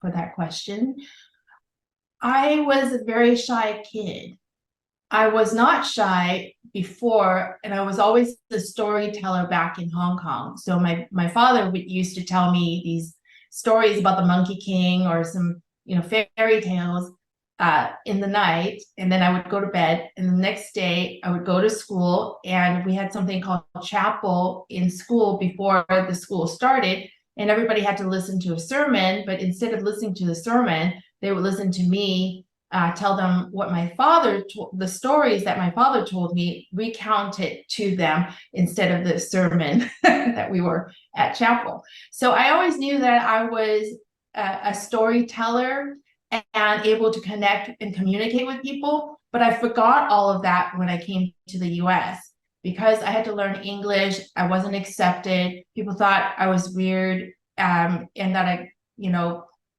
for that question. I was a very shy kid. I was not shy before, and I was always the storyteller back in Hong Kong. So my father used to tell me these stories about the Monkey King or some fairy tales in the night, and then I would go to bed. And the next day, I would go to school, and we had something called chapel in school before the school started, and everybody had to listen to a sermon. But instead of listening to the sermon, they would listen to me tell them what my father the stories that my father told me, recount it to them instead of the sermon that we were at chapel. So I always knew that I was a storyteller and able to connect and communicate with people, but I forgot all of that when I came to the US. Because I had to learn English, I wasn't accepted. People thought I was weird, and that I,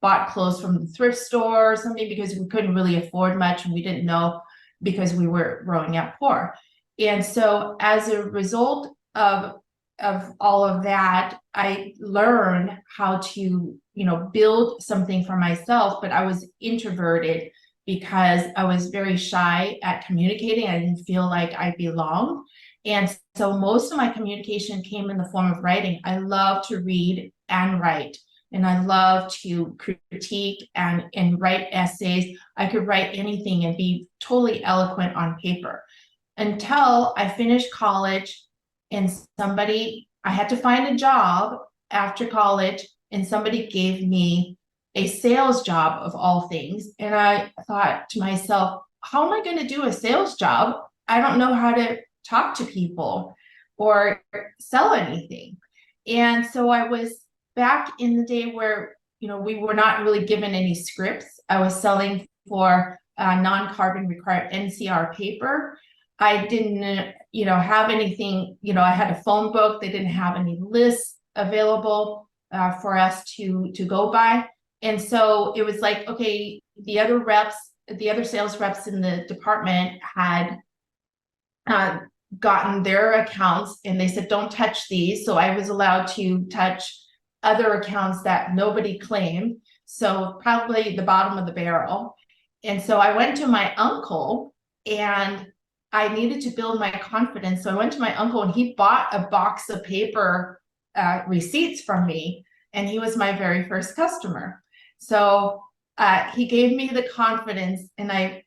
bought clothes from the thrift store or something, because we couldn't really afford much and we didn't know, because we were growing up poor. And so as a result of all of that, I learned how to, build something for myself. But I was introverted because I was very shy at communicating. I didn't feel like I belonged. And so most of my communication came in the form of writing. I love to read and write. And I love to critique and write essays. I could write anything and be totally eloquent on paper, until I finished college, and I had to find a job after college, and somebody gave me a sales job of all things. And I thought to myself, how am I going to do a sales job? I don't know how to talk to people or sell anything. And so I was back in the day where, we were not really given any scripts. I was selling for non-carbon required NCR paper. I didn't, have anything, I had a phone book. They didn't have any lists available for us to go by. And so it was like, okay, the other sales reps in the department had gotten their accounts, and they said, don't touch these. So I was allowed to touch other accounts that nobody claimed. So probably the bottom of the barrel. And so I went to my uncle, and I needed to build my confidence. So I went to my uncle, and he bought a box of paper receipts from me, and he was my very first customer. So he gave me the confidence, and I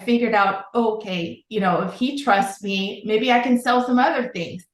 figured out, okay, if he trusts me, maybe I can sell some other things.